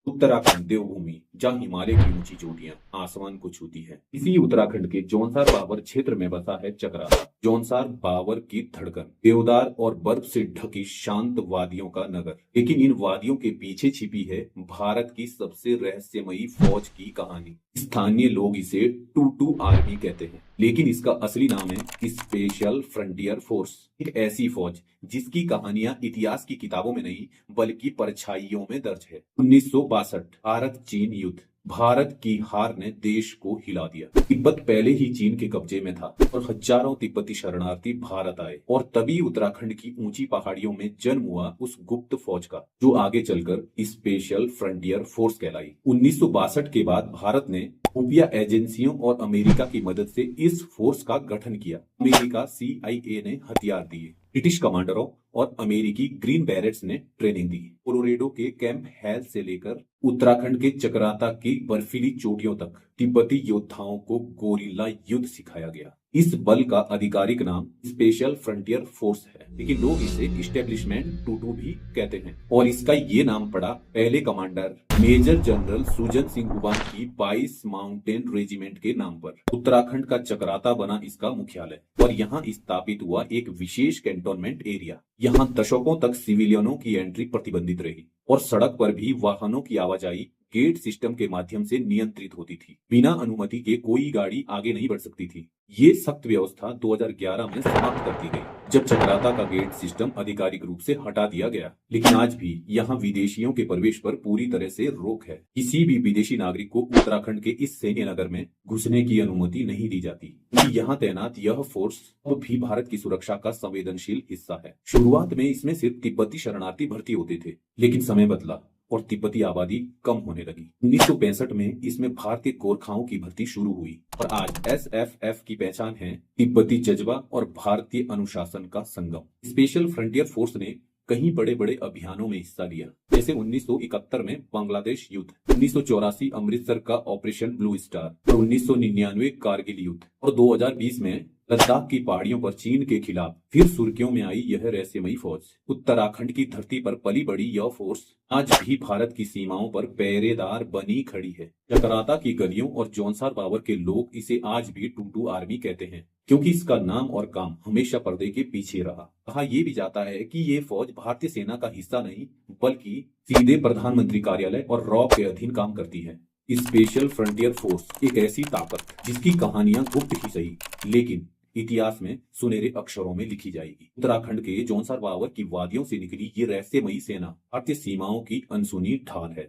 उत्तराखंड देवभूमि, जहाँ हिमालय की ऊंची चोटियां आसमान को छूती है। इसी उत्तराखंड के जौनसार बावर क्षेत्र में बसा है चकराता। जौनसार बावर की धड़कन, देवदार और बर्फ से ढकी शांत वादियों का नगर। लेकिन इन वादियों के पीछे छिपी है भारत की सबसे रहस्यमयी फौज की कहानी। स्थानीय लोग इसे टू आर्मी कहते हैं, लेकिन इसका असली नाम है स्पेशल फ्रंटियर फोर्स। एक ऐसी फौज जिसकी कहानियां इतिहास की किताबों में नहीं बल्कि परछाइयों में दर्ज है। 1962 भारत चीन युद्ध। भारत की हार ने देश को हिला दिया। तिब्बत पहले ही चीन के कब्जे में था और हजारों तिब्बती शरणार्थी भारत आए, और तभी उत्तराखंड की ऊंची पहाड़ियों में जन्म हुआ उस गुप्त फौज का, जो आगे चलकर स्पेशल फ्रंटियर फोर्स कहलाई। 1962 के बाद भारत ने खुफिया एजेंसियों और अमेरिका की मदद से इस फोर्स का गठन किया। अमेरिका CIA ने हथियार दिए, ब्रिटिश कमांडरों और अमेरिकी ग्रीन बैरेट्स ने ट्रेनिंग दी। कोलोरेडो के कैंप हेल से लेकर उत्तराखंड के चकराता की बर्फीली चोटियों तक तिब्बती योद्धाओं को गोरिल्ला युद्ध सिखाया गया। इस बल का आधिकारिक नाम स्पेशल फ्रंटियर फोर्स है, लेकिन लोग इसे इस्टेब्लिशमेंट 22 भी कहते हैं। और इसका ये नाम पड़ा पहले कमांडर मेजर जनरल सुजन सिंह हुबान की 22 माउंटेन रेजिमेंट के नाम पर। उत्तराखंड का चकराता बना इसका मुख्यालय, और यहाँ स्थापित हुआ एक विशेष कैंटोनमेंट एरिया। यहाँ दशकों तक सिविलियनों की एंट्री प्रतिबंधित रही, और सड़क पर भी वाहनों की आवाजाही गेट सिस्टम के माध्यम से नियंत्रित होती थी। बिना अनुमति के कोई गाड़ी आगे नहीं बढ़ सकती थी। ये सख्त व्यवस्था 2011 में समाप्त कर दी गई, जब चकराता का गेट सिस्टम आधिकारिक रूप से हटा दिया गया। लेकिन आज भी यहाँ विदेशियों के प्रवेश पर पूरी तरह से रोक है। किसी भी विदेशी नागरिक को उत्तराखंड के इस सैन्य नगर में घुसने की अनुमति नहीं दी जाती। यहाँ तैनात यह फोर्स अब भी भारत की सुरक्षा का संवेदनशील हिस्सा है। शुरुआत में इसमें सिर्फ तिब्बती शरणार्थी भर्ती होते थे, लेकिन समय बदला और तिब्बती आबादी कम होने लगी। 1965 में इसमें भारतीय गोरखाओं की भर्ती शुरू हुई, और आज SFF की पहचान है तिब्बती जज्बा और भारतीय अनुशासन का संगम। स्पेशल फ्रंटियर फोर्स ने कई बड़े बड़े अभियानों में हिस्सा लिया, जैसे 1971 में बांग्लादेश युद्ध, 1984 अमृतसर का ऑपरेशन ब्लू स्टार, और 1999 कारगिल युद्ध, और 2020 में लद्दाख की पहाड़ियों पर चीन के खिलाफ फिर सुर्खियों में आई यह रहस्यमयी फौज। उत्तराखंड की धरती पर पली बड़ी यह फोर्स आज भी भारत की सीमाओं पर पहरेदार बनी खड़ी है। चकराता की गलियों और जौनसार बावर के लोग इसे आज भी टू आर्मी कहते हैं, क्योंकि इसका नाम और काम हमेशा पर्दे के पीछे रहा। कहा यह भी जाता है कि ये फौज भारतीय सेना का हिस्सा नहीं, बल्कि सीधे प्रधानमंत्री कार्यालय और रॉ के अधीन काम करती है। स्पेशल फ्रंटियर फोर्स एक ऐसी ताकत जिसकी कहानियां गुप्त ही सही, लेकिन इतिहास में सुनहरे अक्षरों में लिखी जाएगी। उत्तराखंड के जौनसार बावर की वादियों से निकली ये रहस्यमयी सेना भारतीय सीमाओं की अनसुनी ढाल है।